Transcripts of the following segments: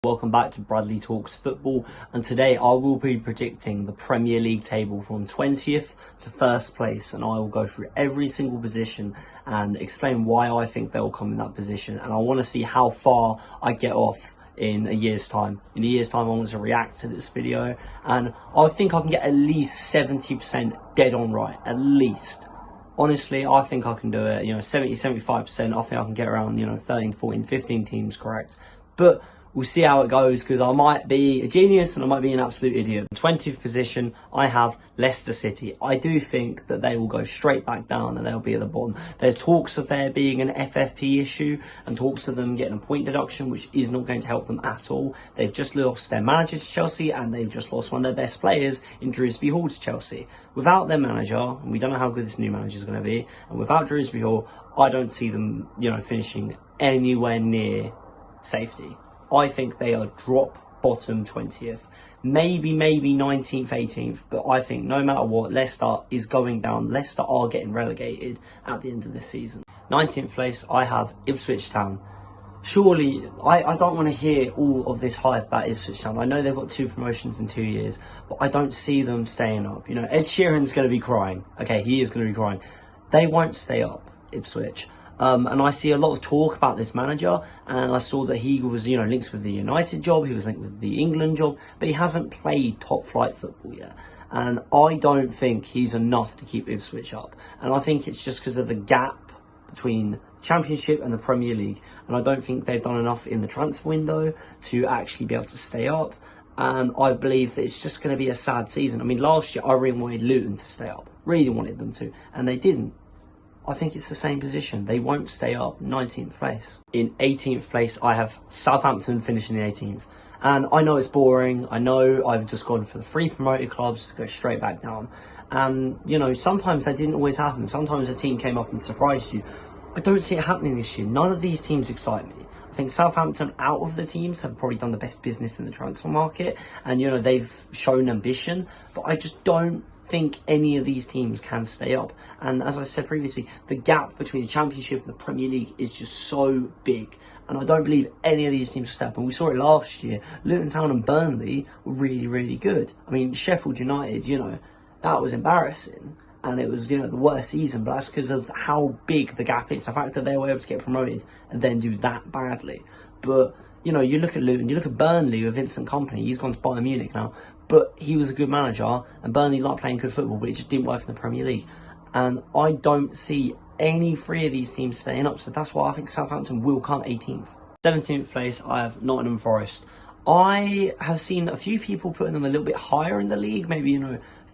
Welcome back to Bradley Talks Football, and today I will be predicting the Premier League table from 20th to first place, and I will go through every single position and explain why I think they'll come in that position, and I want to see how far I get off in a year's time. In a year's time I want to react to this video, and I think I can get at least 70% dead on right, at least. Honestly, I think I can do it, 70-75%. I think I can get around, 13, 14, 15 teams correct. But we'll see how it goes, because I might be a genius and I might be an absolute idiot. 20th position, I have Leicester City. I do think that they will go straight back down and they'll be at the bottom. There's talks of there being an FFP issue and talks of them getting a point deduction, which is not going to help them at all. They've just lost their manager to Chelsea, and they've just lost one of their best players in Dewsbury Hall to Chelsea. Without their manager, and we don't know how good this new manager is going to be, and without Dewsbury Hall, I don't see them, finishing anywhere near safety. I think they are drop bottom 20th, maybe 19th, 18th, but I think no matter what, Leicester is going down. Leicester are getting relegated at the end of this season. 19th place, I have Ipswich Town. Surely, I don't want to hear all of this hype about Ipswich Town. I know they've got 2 promotions in 2 years, but I don't see them staying up. Ed Sheeran's going to be crying. Okay, he is going to be crying. They won't stay up, Ipswich. And I see a lot of talk about this manager, and I saw that he was, linked with the United job, he was linked with the England job, but he hasn't played top flight football yet. And I don't think he's enough to keep Ipswich up. And I think it's just because of the gap between Championship and the Premier League. And I don't think they've done enough in the transfer window to actually be able to stay up. And I believe that it's just going to be a sad season. I mean, last year I really wanted Luton to stay up, really wanted them to, and they didn't. I think it's the same position. They won't stay up. 19th place. In 18th place, I have Southampton finishing in 18th. And I know it's boring. I know I've just gone for the 3 promoted clubs to go straight back down. And, sometimes that didn't always happen. Sometimes a team came up and surprised you. I don't see it happening this year. None of these teams excite me. I think Southampton, out of the teams, have probably done the best business in the transfer market. And, they've shown ambition. But I just don't think any of these teams can stay up. And as I said previously, the gap between the Championship and the Premier League is just so big, and I don't believe any of these teams will step up. And we saw it last year. Luton Town and Burnley were really good. I mean, Sheffield United, that was embarrassing, and it was the worst season, but that's because of how big the gap is, the fact that they were able to get promoted and then do that badly. But you look at Luton, you look at Burnley with Vincent Kompany. He's gone to Bayern Munich now, but he was a good manager, and Burnley liked playing good football, but it just didn't work in the Premier League. And I don't see any 3 of these teams staying up, so that's why I think Southampton will come 18th. 17th place, I have Nottingham Forest. I have seen a few people putting them a little bit higher in the league, maybe,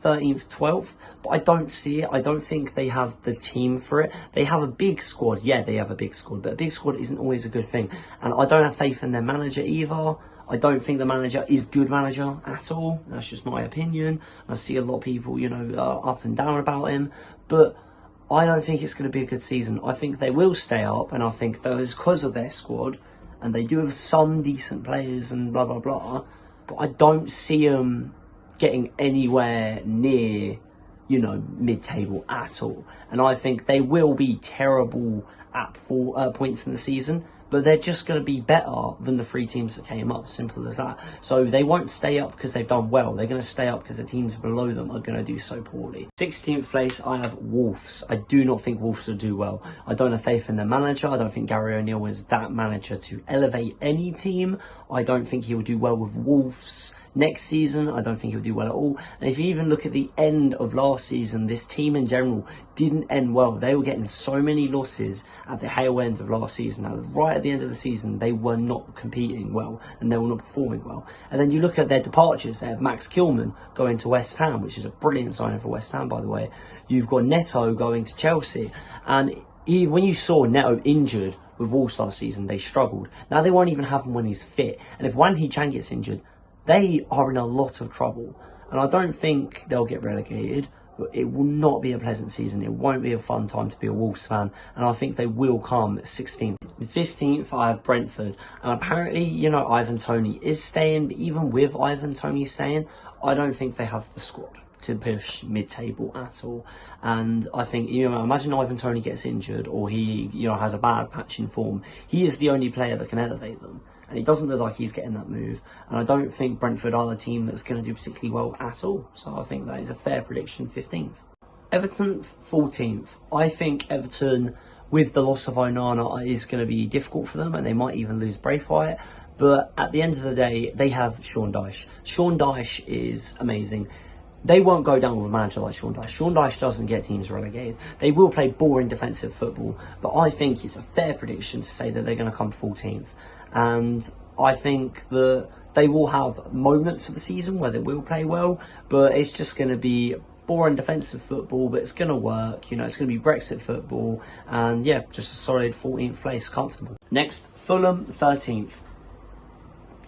13th, 12th, but I don't see it. I don't think they have the team for it. They have a big squad. Yeah, they have a big squad, but a big squad isn't always a good thing. And I don't have faith in their manager either. I don't think the manager is a good manager at all. That's just my opinion. I see a lot of people, up and down about him, but I don't think it's going to be a good season. I think they will stay up, and I think that is because of their squad, and they do have some decent players and blah, blah, blah, but I don't see them getting anywhere near, mid-table at all. And I think they will be terrible at 4 points in the season, but they're just going to be better than the 3 teams that came up, simple as that. So they won't stay up because they've done well. They're going to stay up because the teams below them are going to do so poorly. 16th place, I have Wolves. I do not think Wolves will do well. I don't have faith in their manager. I don't think Gary O'Neill is that manager to elevate any team. I don't think he will do well with Wolves next season. I don't think he'll do well at all. And if you even look at the end of last season, this team in general didn't end well. They were getting so many losses at the tail end of last season. Now, right at the end of the season, they were not competing well, and they were not performing well. And then you look at their departures. They have Max Kilman going to West Ham, which is a brilliant signing for West Ham, by the way. You've got Neto going to Chelsea. And when you saw Neto injured with Wolves last season, they struggled. Now, they won't even have him when he's fit. And if Wan Hee-chan gets injured, they are in a lot of trouble. And I don't think they'll get relegated, but it will not be a pleasant season. It won't be a fun time to be a Wolves fan, and I think they will come 16th. 15th, I have Brentford, and apparently, Ivan Toney is staying, but even with Ivan Toney staying, I don't think they have the squad to push mid-table at all. And I think, imagine Ivan Toney gets injured, or he, has a bad patch in form. He is the only player that can elevate them. and it doesn't look like he's getting that move. And I don't think Brentford are the team that's going to do particularly well at all. So I think that is a fair prediction, 15th. Everton, 14th. I think Everton, with the loss of Onana, is going to be difficult for them, and they might even lose Braithwaite. But at the end of the day, they have Sean Dyche. Sean Dyche is amazing. They won't go down with a manager like Sean Dyche. Sean Dyche doesn't get teams relegated. They will play boring defensive football, but I think it's a fair prediction to say that they're going to come 14th. And I think that they will have moments of the season where they will play well, but it's just going to be boring defensive football, but it's going to work. You know, it's going to be Brexit football, and yeah, just a solid 14th place, comfortable. Next, Fulham, 13th.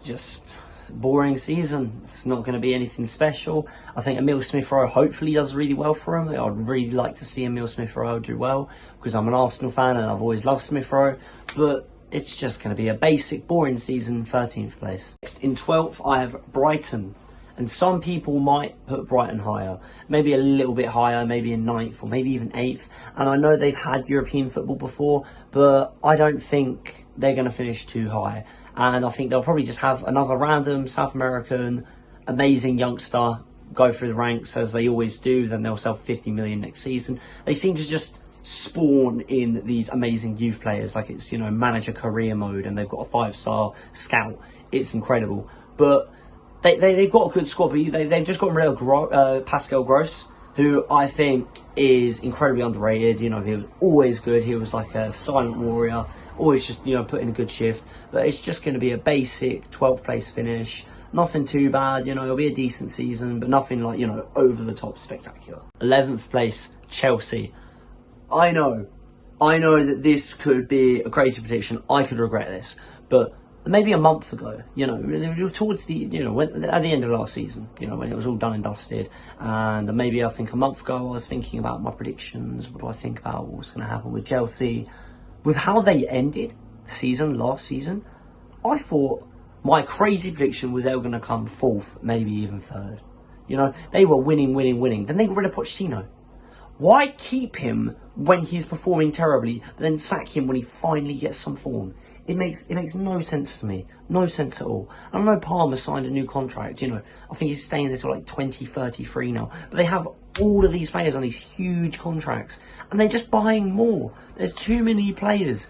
Just boring season. It's not going to be anything special. I think Emile Smith-Rowe hopefully does really well for him. I'd really like to see Emile Smith-Rowe do well, because I'm an Arsenal fan and I've always loved Smith-Rowe, but it's just going to be a basic boring season, 13th place. Next, in 12th, I have Brighton. And some people might put Brighton higher, maybe a little bit higher, maybe in 9th or maybe even 8th. And I know they've had European football before, but I don't think they're going to finish too high. And I think they'll probably just have another random South American amazing youngster go through the ranks as they always do. Then they'll sell 50 million next season. They seem to just spawn in these amazing youth players, like it's, you know, manager career mode, and they've got a 5-star scout. It's incredible. But they've got a good squad, but they've just got rid of Pascal Gross, who I think is incredibly underrated. You know, he was always good. He was like a silent warrior, always just, you know, put in a good shift. But it's just going to be a basic 12th place finish. Nothing too bad, you know, it'll be a decent season, but nothing like, you know, over the top spectacular. 11th place, Chelsea. I know that this could be a crazy prediction. I could regret this, but maybe a month ago, you know, towards the, you know, at the end of last season, you know, when it was all done and dusted, and maybe I think a month ago I was thinking about my predictions. What do I think about what's going to happen with Chelsea? With how they ended the season, last season, I thought my crazy prediction was they were going to come 4th, maybe even 3rd. You know, they were winning. Then they got rid of Pochettino. Why keep him when he's performing terribly, but then sack him when he finally gets some form? It makes no sense to me. No sense at all. I know Palmer signed a new contract, you know. I think he's staying there till like 2033 now. But they have all of these players on these huge contracts, and they're just buying more. There's too many players.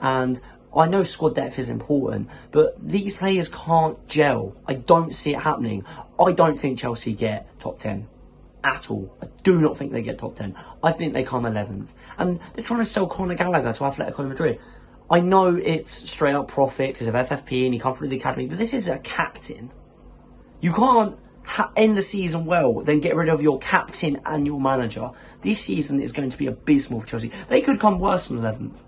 And I know squad depth is important, but these players can't gel. I don't see it happening. I don't think Chelsea get top 10. At all. I do not think they get top 10. I think they come 11th. And they're trying to sell Conor Gallagher to Atletico Madrid. I know it's straight up profit because of FFP and he come through the academy, but this is a captain. You can't end the season well, then get rid of your captain and your manager. This season is going to be abysmal for Chelsea. They could come worse than 11th.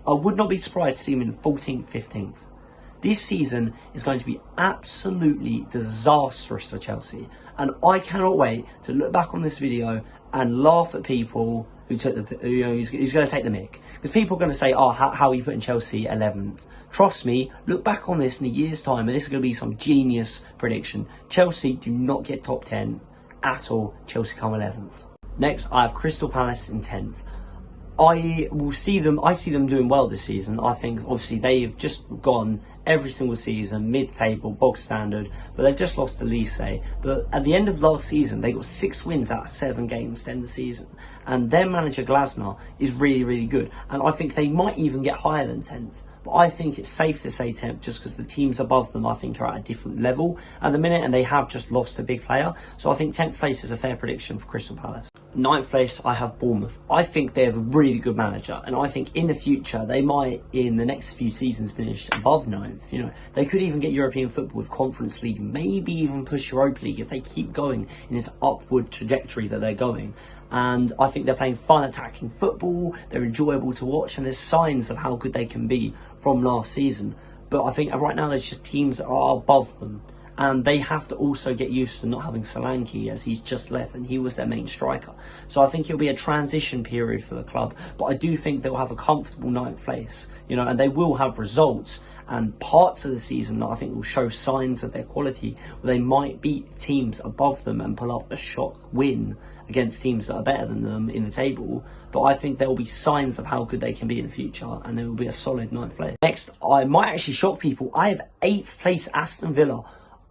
I would not be surprised to see them in 14th, 15th. This season is going to be absolutely disastrous for Chelsea. And I cannot wait to look back on this video and laugh at people who took who's going to take the mick. Because people are going to say, oh, how are you putting Chelsea 11th? Trust me, look back on this in a year's time and this is going to be some genius prediction. Chelsea do not get top 10 at all. Chelsea come 11th. Next, I have Crystal Palace in 10th. I see them doing well this season. I think obviously they've just gone every single season, mid-table, bog standard, but they've just lost to Lise. But at the end of last season, they got 6 wins out of 7 games to end the season. And their manager, Glasner, is really, really good. And I think they might even get higher than 10th. But I think it's safe to say 10th just because the teams above them, I think, are at a different level at the minute, and they have just lost a big player. So I think 10th place is a fair prediction for Crystal Palace. 9th place, I have Bournemouth. I think they have a really good manager, and I think in the future, they might, in the next few seasons, finish above 9th. You know, they could even get European football with Conference League, maybe even push Europa League if they keep going in this upward trajectory that they're going. And I think they're playing fun attacking football, they're enjoyable to watch, and there's signs of how good they can be from last season. But I think right now there's just teams that are above them, And they have to also get used to not having Solanke, as he's just left and he was their main striker. So I think it'll be a transition period for the club, but I do think they'll have a comfortable ninth place, and they will have results and parts of the season that I think will show signs of their quality, where they might beat teams above them and pull up a shock win against teams that are better than them in the table. But I think there will be signs of how good they can be in the future, and there will be a solid ninth place. Next, I might actually shock people. I have 8th place Aston Villa.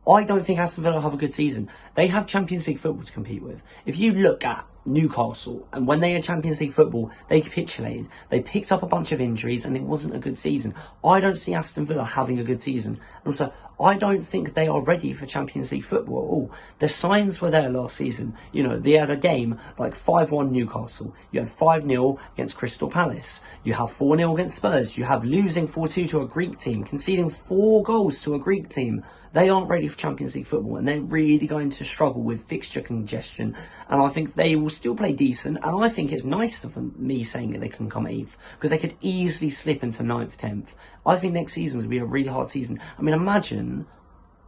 I don't think Aston Villa have a good season. They have Champions League football to compete with. If you look at Newcastle, and when they had Champions League football, they capitulated. They picked up a bunch of injuries and it wasn't a good season. I don't see Aston Villa having a good season. And also, I don't think they are ready for Champions League football at all. The signs were there last season. They had a game like 5-1 Newcastle. You had 5-0 against Crystal Palace. You have 4-0 against Spurs. You have losing 4-2 to a Greek team, conceding 4 goals to a Greek team. They aren't ready for Champions League football, and they're really going to struggle with fixture congestion. And I think they will still play decent, and I think it's nice of them, me saying that they can come 8th, because they could easily slip into 9th, 10th. I think next season will be a really hard season. I mean, imagine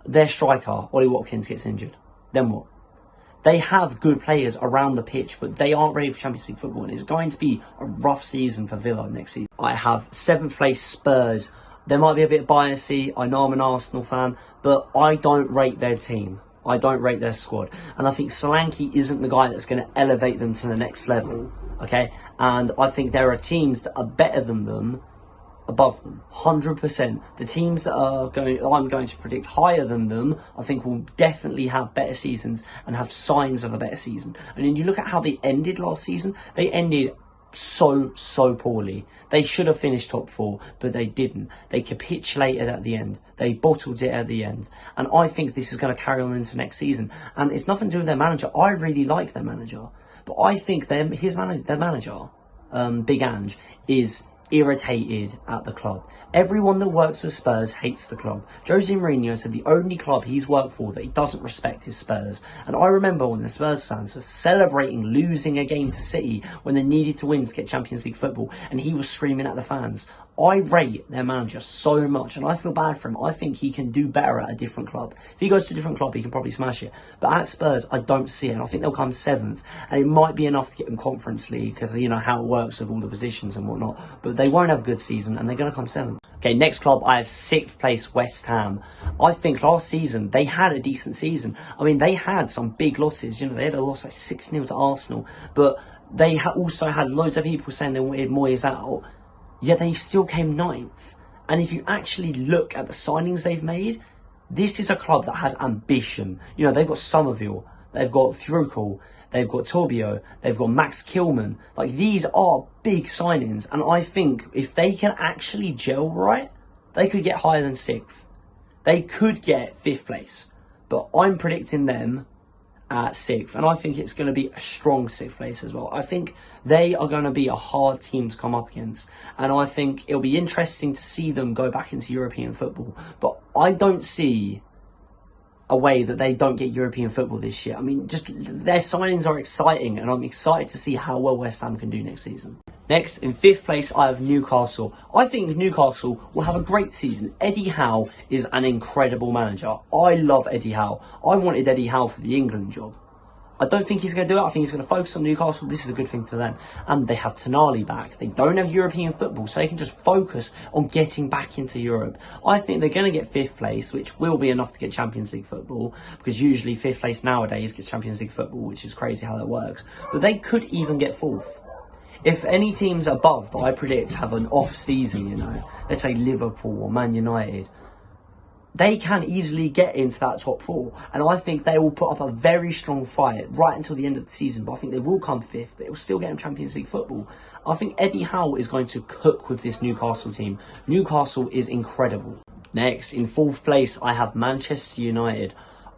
their striker, Ollie Watkins, gets injured. Then what? They have good players around the pitch, but they aren't ready for Champions League football, and it's going to be a rough season for Villa next season. I have 7th place Spurs. There might be a bit of biasy. I know I'm an Arsenal fan, but I don't rate their team. I don't rate their squad. And I think Solanke isn't the guy that's going to elevate them to the next level. Okay? And I think there are teams that are better than them above them. 100%. The teams that I'm going to predict higher than them, I think will definitely have better seasons and have signs of a better season. And then you look at how they ended last season. They ended so poorly. They should have finished top 4, but they didn't. They capitulated at the end. They bottled it at the end. And I think this is going to carry on into next season. And it's nothing to do with their manager. I really like their manager. But I think their manager, Big Ange, is irritated at the club. Everyone that works with Spurs hates the club. Jose Mourinho said the only club he's worked for that he doesn't respect is Spurs. And I remember when the Spurs fans were celebrating losing a game to City when they needed to win to get Champions League football, and he was screaming at the fans. I rate their manager so much, and I feel bad for him. I think he can do better at a different club. If he goes to a different club, he can probably smash it. But at Spurs, I don't see it, and I think they'll come 7th, and it might be enough to get them Conference League, because how it works with all the positions and whatnot. But they won't have a good season, and they're going to come 7th. Okay, next club, I have 6th place West Ham. I think last season, they had a decent season. I mean, they had some big losses. They had a loss like 6-0 to Arsenal, but they also had loads of people saying they wanted Moyes out. Yet they still came 9th. And if you actually look at the signings they've made, this is a club that has ambition. They've got Somerville, they've got Thuchel, they've got Torbio, they've got Max Kilman. These are big signings. And I think if they can actually gel right, they could get higher than 6th. They could get 5th place. But I'm predicting them at 6th, and I think it's going to be a strong 6th place as well. I think they are going to be a hard team to come up against, and I think it'll be interesting to see them go back into European football, but I don't see a way that they don't get European football this year. I mean, just their signings are exciting, and I'm excited to see how well West Ham can do next season. Next, in 5th place, I have Newcastle. I think Newcastle will have a great season. Eddie Howe is an incredible manager. I love Eddie Howe. I wanted Eddie Howe for the England job. I don't think he's going to do it. I think he's going to focus on Newcastle. This is a good thing for them. And they have Tonali back. They don't have European football, so they can just focus on getting back into Europe. I think they're going to get 5th place, which will be enough to get Champions League football, because usually 5th place nowadays gets Champions League football, which is crazy how that works. But they could even get 4th. If any teams above that I predict have an off season, let's say Liverpool or Man United, they can easily get into that top 4. And I think they will put up a very strong fight right until the end of the season. But I think they will come 5th, but it will still get them Champions League football. I think Eddie Howe is going to cook with this Newcastle team. Newcastle is incredible. Next, in 4th place, I have Manchester United.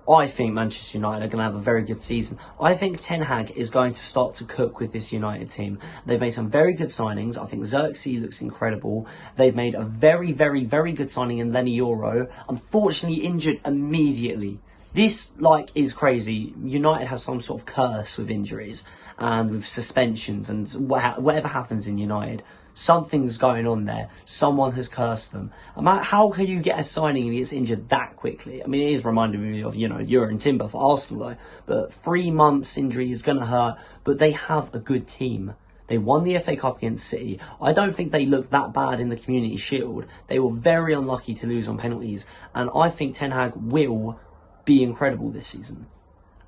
I think Manchester United are going to have a very good season. I think Ten Hag is going to start to cook with this United team. They've made some very good signings. I think Xerxes looks incredible. They've made a very good signing in Lenny Yoro. Unfortunately injured immediately. This, is crazy. United have some sort of curse with injuries and with suspensions and whatever happens in United. Something's going on there. Someone has cursed them. How can you get a signing and he gets injured that quickly? I mean, it is reminding me of, Jurgen Timber for Arsenal though. But 3 months injury is going to hurt. But they have a good team. They won the FA Cup against City. I don't think they looked that bad in the Community Shield. They were very unlucky to lose on penalties. And I think Ten Hag will be incredible this season.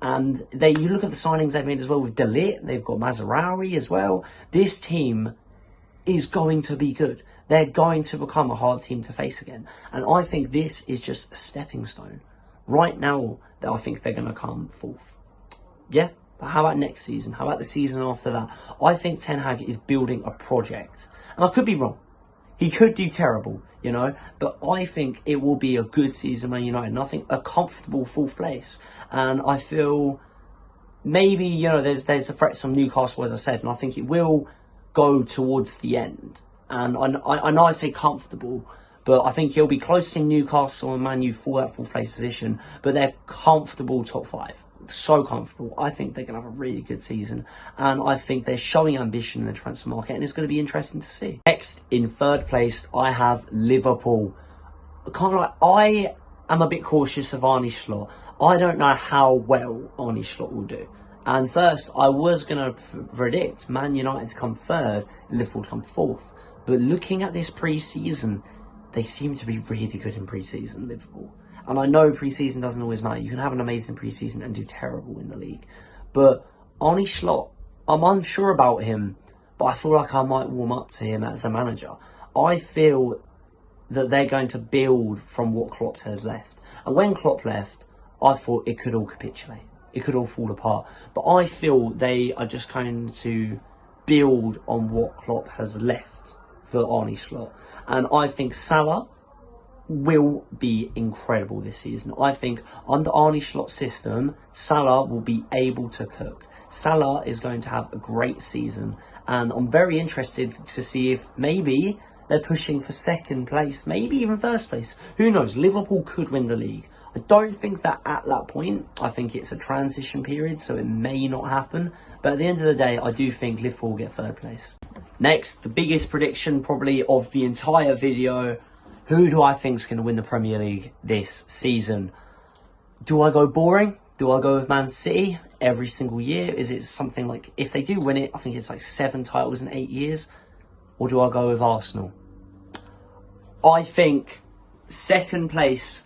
And you look at the signings they've made as well with De Ligt. They've got Mazraoui as well. This team is going to be good. They're going to become a hard team to face again. And I think this is just a stepping stone. Right now, I think they're going to come fourth. Yeah? But how about next season? How about the season after that? I think Ten Hag is building a project. And I could be wrong. He could do terrible, but I think it will be a good season Man United. And I think a comfortable fourth place. And I feel maybe, there's the threats from Newcastle, as I said, and I think it will go towards the end. And I know I say comfortable, but I think he'll be close to Newcastle and Man U for that fourth place position. But they're comfortable top 5. So comfortable. I think they're going to have a really good season, and I think they're showing ambition in the transfer market, and it's going to be interesting to see. Next, in third place, I have Liverpool. I am a bit cautious of Arne Slot. I don't know how well Arne Slot will do. And first, I was going to predict Man United to come third, Liverpool to come fourth. But looking at this pre-season, they seem to be really good in pre-season, Liverpool. And I know pre-season doesn't always matter. You can have an amazing pre-season and do terrible in the league. But Arne Slot, I'm unsure about him, but I feel like I might warm up to him as a manager. I feel that they're going to build from what Klopp has left. And when Klopp left, I thought it could all capitulate. It could all fall apart. But I feel they are just going to build on what Klopp has left for Arne Slot. And I think Salah will be incredible this season. I think under Arne Slot's system, Salah will be able to cook. Salah is going to have a great season, and I'm very interested to see if maybe they're pushing for second place, maybe even first place. Who knows? Liverpool could win the league. I don't think that at that point. I think it's a transition period, so it may not happen. But at the end of the day, I do think Liverpool will get third place. Next, the biggest prediction probably of the entire video. Who do I think is going to win the Premier League this season? Do I go boring? Do I go with Man City every single year? Is it something like, if they do win it, I think it's like 7 titles in 8 years? Or do I go with Arsenal? I think second place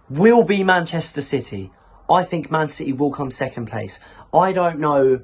will be Manchester City. I think Man City will come second place. I don't know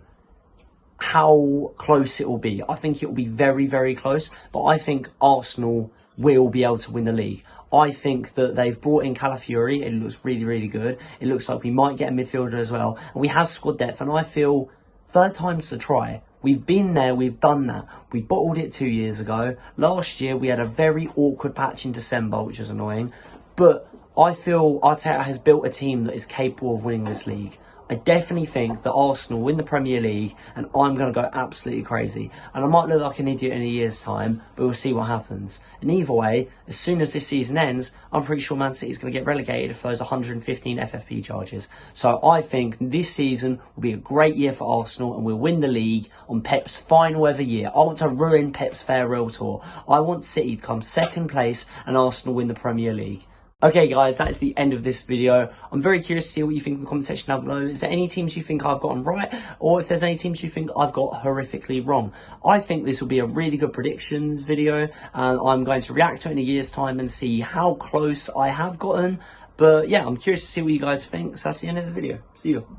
how close it will be. I think it will be very, very close. But I think Arsenal will be able to win the league. I think that they've brought in Calafiori. It looks really, really good. It looks like we might get a midfielder as well. And we have squad depth. And I feel third time's the try. We've been there. We've done that. We bottled it 2 years ago. Last year, we had a very awkward patch in December, which is annoying. But I feel Arteta has built a team that is capable of winning this league. I definitely think that Arsenal win the Premier League, and I'm going to go absolutely crazy. And I might look like an idiot in a year's time, but we'll see what happens. And either way, as soon as this season ends, I'm pretty sure Man City is going to get relegated for those 115 FFP charges. So I think this season will be a great year for Arsenal, and we'll win the league on Pep's final ever year. I want to ruin Pep's farewell tour. I want City to come second place and Arsenal win the Premier League. Okay guys, that is the end of this video. I'm very curious to see what you think in the comment section down below. Is there any teams you think I've gotten right, or if there's any teams you think I've got horrifically wrong? I think this will be a really good predictions video, and I'm going to react to it in a year's time and see how close I have gotten. But yeah, I'm curious to see what you guys think, so that's the end of the video. See you.